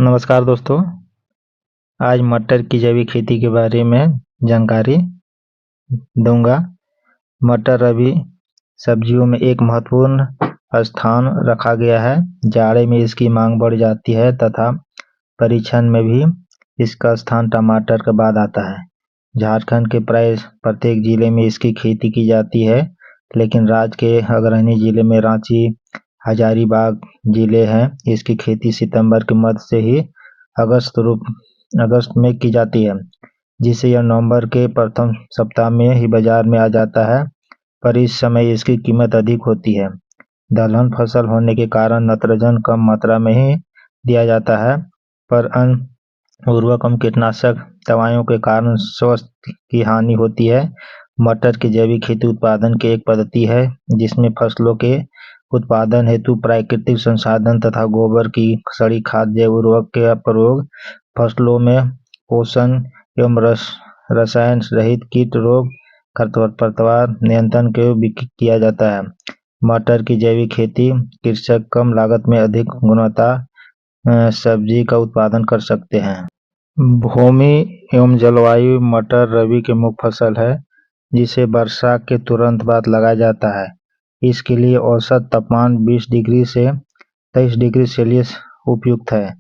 नमस्कार दोस्तों। आज मटर की जैविक खेती के बारे में जानकारी दूंगा। मटर रबी सब्जियों में एक महत्वपूर्ण स्थान रखा गया है। जाड़े में इसकी मांग बढ़ जाती है तथा परीक्षण में भी इसका स्थान टमाटर के बाद आता है। झारखंड के प्राय प्रत्येक जिले में इसकी खेती की जाती है, लेकिन राज्य के अग्रणी जिले में रांची, हजारीबाग जिले हैं। इसकी खेती सितंबर के मध्य से ही अगस्त में की जाती है, जिससे यह नवंबर के प्रथम सप्ताह में ही बाजार में आ जाता है, पर इस समय इसकी कीमत अधिक होती है। दलहन फसल होने के कारण नाइट्रोजन कम मात्रा में ही दिया जाता है, पर अन्य उर्वरक एवं कीटनाशक दवाइयों के कारण स्वास्थ्य की हानि होती है। मटर की जैविक खेती उत्पादन की एक पद्धति है जिसमें फसलों के उत्पादन हेतु प्राकृतिक संसाधन तथा गोबर की सड़ी खाद जैव उर्वरक का प्रयोग, फसलों में पोषण एवं रसायन रहित कीट रोग खरपतवार नियंत्रण के किया जाता है। मटर की जैविक खेती कृषक कम लागत में अधिक गुणवत्ता सब्जी का उत्पादन कर सकते हैं। भूमि एवं जलवायु मटर रबी की मुख्य फसल है जिसे वर्षा के तुरंत बाद लगाया जाता है। इसके लिए औसत तापमान 20 डिग्री से 23 डिग्री सेल्सियस उपयुक्त है।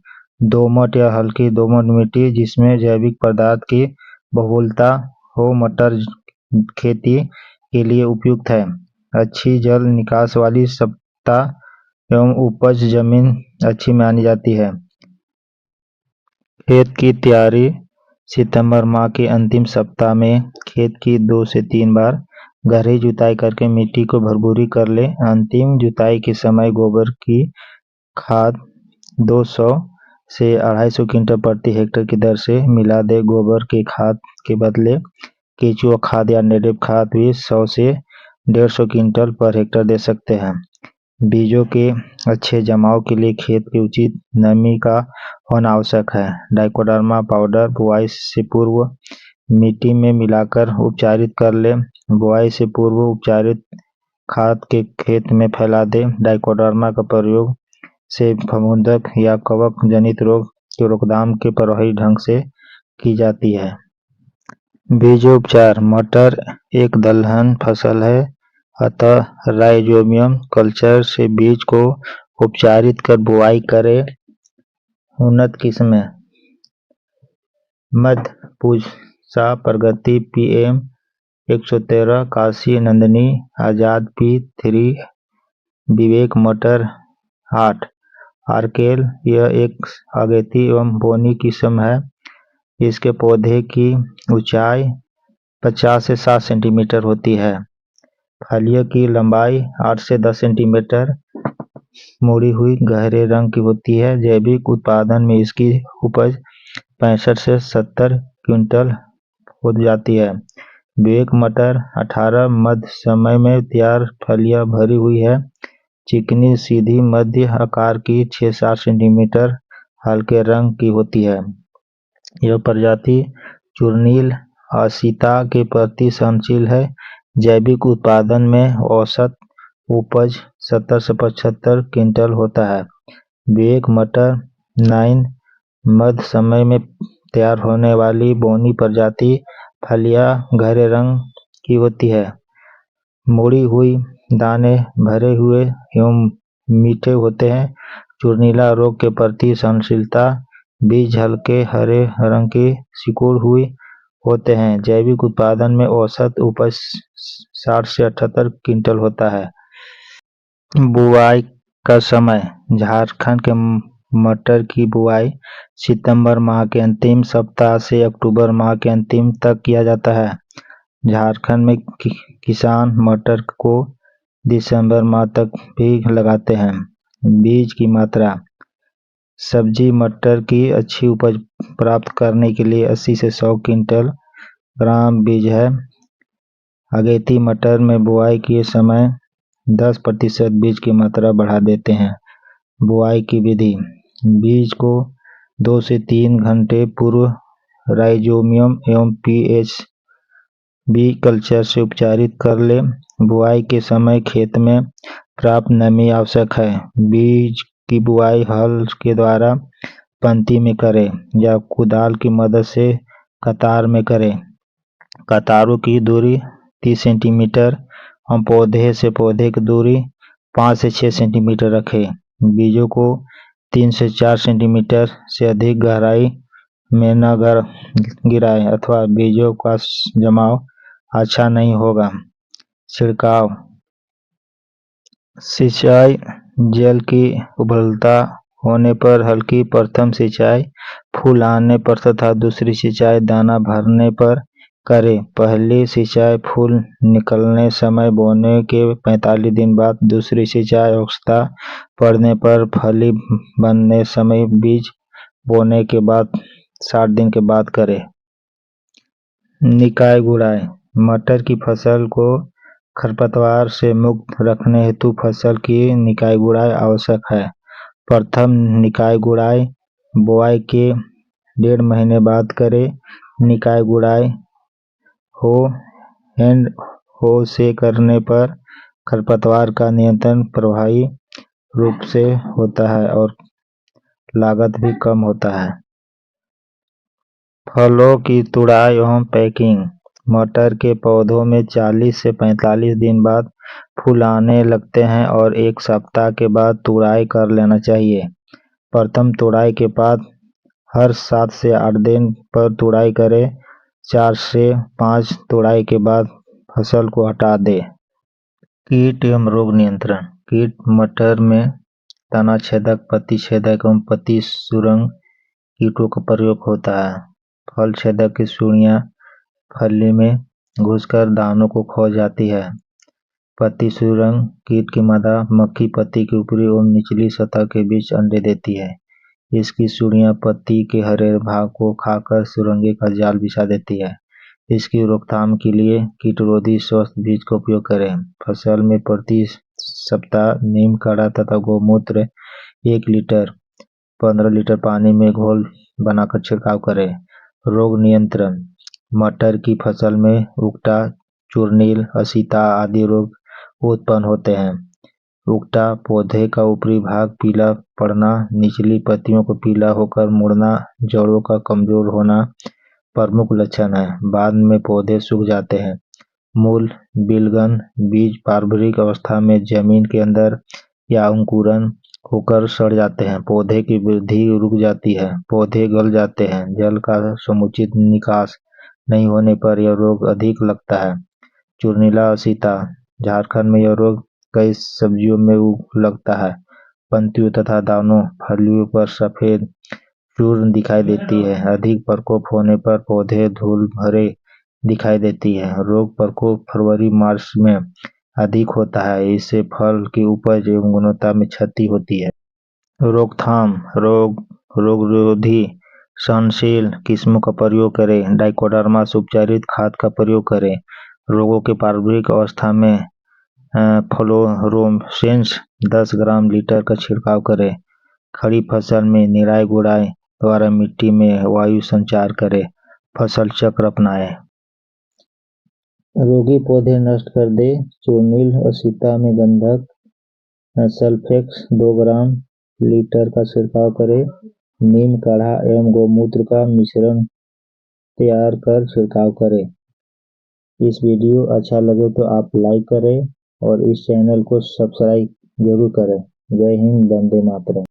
दोमट या हल्की दोमट मिट्टी जिसमें जैविक पदार्थ की बहुलता हो मटर खेती के लिए उपयुक्त है। अच्छी जल निकास वाली सतह एवं उपज जमीन अच्छी मानी जाती है। खेत की तैयारी सितंबर माह के अंतिम सप्ताह में खेत की 2 से 3 बार गहरी जुताई करके मिट्टी को भरपूरी कर ले। अंतिम जुताई के समय गोबर की खाद 200 से 250 क्विंटल प्रति हेक्टेयर की दर से मिला दे। गोबर की खाद के बदले केचुआ खाद या नेटिव खाद भी 100 से 150 क्विंटल पर हेक्टेयर दे सकते हैं। बीजों के अच्छे जमाव के लिए खेत की उचित नमी का होना आवश्यक है। डाइकोडर्मा पाउडर बुआई से पूर्व मिट्टी में मिलाकर उपचारित कर ले। बुआई से पूर्व उपचारित खाद के खेत में फैला दे। डाइकोडर्मा का प्रयोग से फफूंद या कवक जनित रोग की रोकथाम के प्रभावी ढंग से की जाती है। बीजोपचार मटर एक दलहन फसल है, अतः राइजोबियम कल्चर से बीज को उपचारित कर बुआई करें। उन्नत किस्में मध्य पूसा प्रगति PM 113, काशी नंदिनी, आजाद P3, विवेक मटर 8, आर्केल यह एक अगेती एवं बोनी किस्म है। इसके पौधे की ऊंचाई 50 से 60 सेंटीमीटर होती है। फलियों की लंबाई 8 से 10 सेंटीमीटर मुड़ी हुई गहरे रंग की होती है। जैविक उत्पादन में इसकी उपज 65 से 70 क्विंटल हो जाती है। विवेक मटर 18 मध्य समय में तैयार, फलियां भरी हुई है, चिकनी सीधी मध्य आकार की 6-7 सेंटीमीटर हल्के रंग की होती है। यह प्रजाति चूर्णील असीता के प्रति सहनशील है। जैविक उत्पादन में औसत उपज 70 से 75 क्विंटल होता है। विवेक मटर 9 मध्य समय में तैयार होने वाली बोनी प्रजाति, फलियां गहरे रंग की होती है, मुड़ी हुई, दाने भरे हुए एवं मीठे होते हैं। चूर्णीला रोग के प्रति सहनशीलता, बीज हल्के हरे रंग की सिकुड़ हुई होते हैं। जैविक उत्पादन में औसत उपज 60 से 78 क्विंटल होता है। बुआई का समय झारखंड के मटर की बुआई सितंबर माह के अंतिम सप्ताह से अक्टूबर माह के अंतिम तक किया जाता है। झारखंड में किसान मटर को दिसंबर माह तक भी लगाते हैं। बीज की मात्रा सब्जी मटर की अच्छी उपज प्राप्त करने के लिए 80 से 100 क्विंटल ग्राम बीज है। अगेती मटर में बुआई के समय 10% बीज की मात्रा बढ़ा देते हैं। बुआई की विधि बीज को 2 से 3 घंटे पूर्व राइजोबियम एवं PHB कल्चर से उपचारित कर ले। बुआई के समय खेत में पर्याप्त नमी आवश्यक है। बीज की बुआई हल के द्वारा पंक्ति में करें या कुदाल की मदद से कतार में करें। कतारों की दूरी 30 सेंटीमीटर और पौधे से पौधे की दूरी 5 से 6 सेंटीमीटर रखें। बीजों को 3 से 4 सेंटीमीटर से अधिक गहराई में न गिराएं अथवा बीजों का जमाव अच्छा नहीं होगा। छिड़काव सिंचाई जल की उपलब्धता होने पर हल्की प्रथम सिंचाई, फूल आने पर तथा दूसरी सिंचाई दाना भरने पर करें। पहली सिंचाई फूल निकलने समय, बोने के 45 दिन बाद, दूसरी सिंचाई अवस्था पड़ने पर, फली बनने समय, बीज बोने के बाद 60 दिन के बाद करें। निकाय गुड़ाई मटर की फसल को खरपतवार से मुक्त रखने हेतु फसल की निकाय गुड़ाई आवश्यक है। प्रथम निकाय गुड़ाई बुआई के 1.5 महीने बाद करें। निकाय गुड़ाई हैंड हो से करने पर खरपतवार का नियंत्रण प्रभावी रूप से होता है और लागत भी कम होता है। फलों की तुड़ाई एवं पैकिंग मटर के पौधों में 40 से 45 दिन बाद फूल आने लगते हैं और 1 सप्ताह के बाद तुड़ाई कर लेना चाहिए। प्रथम तुड़ाई के बाद हर 7 से 8 दिन पर तुड़ाई करें। 4 से 5 तुड़ाई के बाद फसल को हटा दें। कीट एवं रोग नियंत्रण कीट मटर में तना छेदक, पत्ती छेदक एवं पत्ती सुरंग कीटों का प्रयोग होता है। फल छेदक की सुड़ियां फली में घुसकर दानों को खा जाती है। पत्ती सुरंग कीट की मादा मक्खी पत्ती की ऊपरी एवं निचली सतह के बीच अंडे देती है। इसकी सुड़ियां पत्ती के हरे भाग को खाकर सुरंगी का जाल बिछा देती है। इसकी रोकथाम के लिए कीटरोधी स्वस्थ बीज का उपयोग करें। फसल में प्रति सप्ताह नीम काढ़ा तथा गौमूत्र 1 लीटर 15 लीटर पानी में घोल बनाकर छिड़काव करें। रोग नियंत्रण मटर की फसल में उकटा, चूर्निल, असीता आदि रोग उत्पन्न होते हैं। उकटा पौधे का ऊपरी भाग पीला पड़ना, निचली पत्तियों को पीला होकर मुड़ना, जड़ों का कमजोर होना प्रमुख लक्षण है। बाद में पौधे सूख जाते हैं। मूल बिलगन बीज प्रारंभिक अवस्था में जमीन के अंदर या अंकुरन होकर सड़ जाते हैं। पौधे की वृद्धि रुक जाती है। पौधे गल जाते हैं। जल का समुचित निकास नहीं होने पर यह रोग अधिक लगता है। चूर्निला असीता झारखंड में यह रोग कई सब्जियों में लगता है। पंक्तियों तथा दानों फलियों पर सफेद चूर्ण दिखाई देती है। अधिक प्रकोप होने पर पौधे धूल भरे दिखाई देती है। रोग प्रकोप फरवरी मार्च में अधिक होता है। इससे फल की उपज एवं गुणवत्ता में क्षति होती है। रोकथाम रोगरोधी सहनशील किस्मों का प्रयोग करें। डाइकोडर्मा से उपचारित खाद का प्रयोग करें। रोगों के प्रारंभिक अवस्था में फ्लोरोसेंस 10 ग्राम लीटर का छिड़काव करें। खड़ी फसल में निराई गुड़ाई द्वारा मिट्टी में वायु संचार करें। फसल चक्र अपनाएं। रोगी पौधे नष्ट कर दे। चूर्निल असीता में गंधक सल्फेक्स 2 ग्राम लीटर का छिड़काव करें। नीम काढ़ा एवं गौमूत्र का मिश्रण तैयार कर छिड़काव करें। इस वीडियो अच्छा लगे तो आप लाइक करें और इस चैनल को सब्सक्राइब जरूर करें। जय हिंद, वंदे मातरम।